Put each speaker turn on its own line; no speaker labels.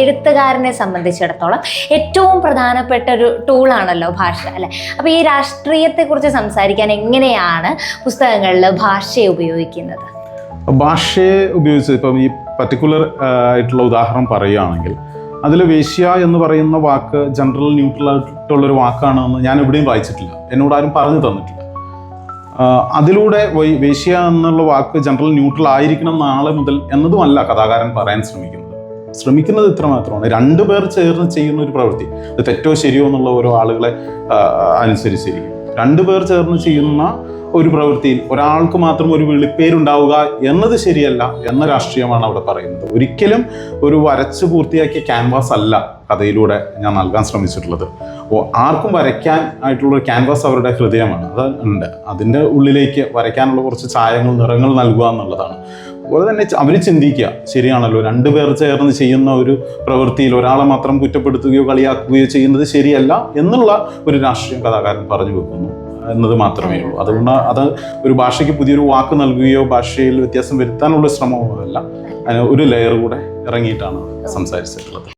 എഴുത്തുകാരനെ സംബന്ധിച്ചിടത്തോളം ഏറ്റവും പ്രധാനപ്പെട്ട ഒരു ടൂളാണല്ലോ ഭാഷ, അല്ലെ? അപ്പോൾ ഈ രാഷ്ട്രീയത്തെക്കുറിച്ച് സംസാരിക്കാൻ എങ്ങനെയാണ് പുസ്തകങ്ങളിൽ ഭാഷയെ ഉപയോഗിക്കുന്നത്?
ഭാഷയെ ഉപയോഗിച്ച് ഇപ്പം ഈ പർട്ടിക്കുലർ ആയിട്ടുള്ള ഉദാഹരണം പറയുകയാണെങ്കിൽ അതിൽ വേശ്യ എന്ന് പറയുന്ന വാക്ക് ജനറൽ ന്യൂട്രൽ ആയിട്ടുള്ളൊരു വാക്കാണെന്ന് ഞാൻ എവിടെയും വായിച്ചിട്ടില്ല, എന്നോട് ആരും പറഞ്ഞു തന്നിട്ടില്ല. അതിലൂടെ വേശ്യ എന്നുള്ള വാക്ക് ജനറൽ ന്യൂട്രൽ ആയിരിക്കണം നാളെ മുതൽ എന്നതുമല്ല കഥാകാരൻ പറയാൻ ശ്രമിക്കുന്നത് ഇത്ര മാത്രമാണ്. രണ്ടുപേർ ചേർന്ന് ചെയ്യുന്ന ഒരു പ്രവൃത്തി, അത് തെറ്റോ ശരിയോ എന്നുള്ള ഓരോ ആളുകളെ അനുസരിച്ചിരിക്കും. രണ്ടുപേർ ചേർന്ന് ചെയ്യുന്ന ഒരു പ്രവൃത്തിയിൽ ഒരാൾക്ക് മാത്രം ഒരു വിളിപ്പേരുണ്ടാവുക എന്നത് ശരിയല്ല എന്ന രാഷ്ട്രീയമാണ് അവിടെ പറയുന്നത്. ഒരിക്കലും ഒരു വരച്ച് പൂർത്തിയാക്കിയ ക്യാൻവാസ് അല്ല കഥയിലൂടെ ഞാൻ നൽകാൻ ശ്രമിച്ചിട്ടുള്ളത്. ആർക്കും വരയ്ക്കാൻ ആയിട്ടുള്ള ക്യാൻവാസ് അവരുടെ ഹൃദയമാണ്, അത് ഉണ്ട്. അതിൻ്റെ ഉള്ളിലേക്ക് വരയ്ക്കാനുള്ള കുറച്ച് ചായങ്ങൾ, നിറങ്ങൾ നൽകുക എന്നുള്ളതാണ്. അതുപോലെ തന്നെ അവർ ചിന്തിക്കുക, ശരിയാണല്ലോ, രണ്ടുപേർ ചേർന്ന് ചെയ്യുന്ന ഒരു പ്രവൃത്തിയിൽ ഒരാളെ മാത്രം കുറ്റപ്പെടുത്തുകയോ കളിയാക്കുകയോ ചെയ്യുന്നത് ശരിയല്ല എന്നുള്ള ഒരു രാഷ്ട്രീയം കഥാകാരൻ പറഞ്ഞു വെക്കുന്നു എന്നത് മാത്രമേ ഉള്ളൂ. അതുകൊണ്ട് അത് ഒരു ഭാഷയ്ക്ക് പുതിയൊരു വാക്ക് നൽകുകയോ ഭാഷയിൽ വ്യത്യാസം വരുത്താനുള്ള ശ്രമമോ അല്ല, ഒരു ലെയർ കൂടെ ഇറങ്ങിയിട്ടാണ് സംസാരിച്ചിട്ടുള്ളത്.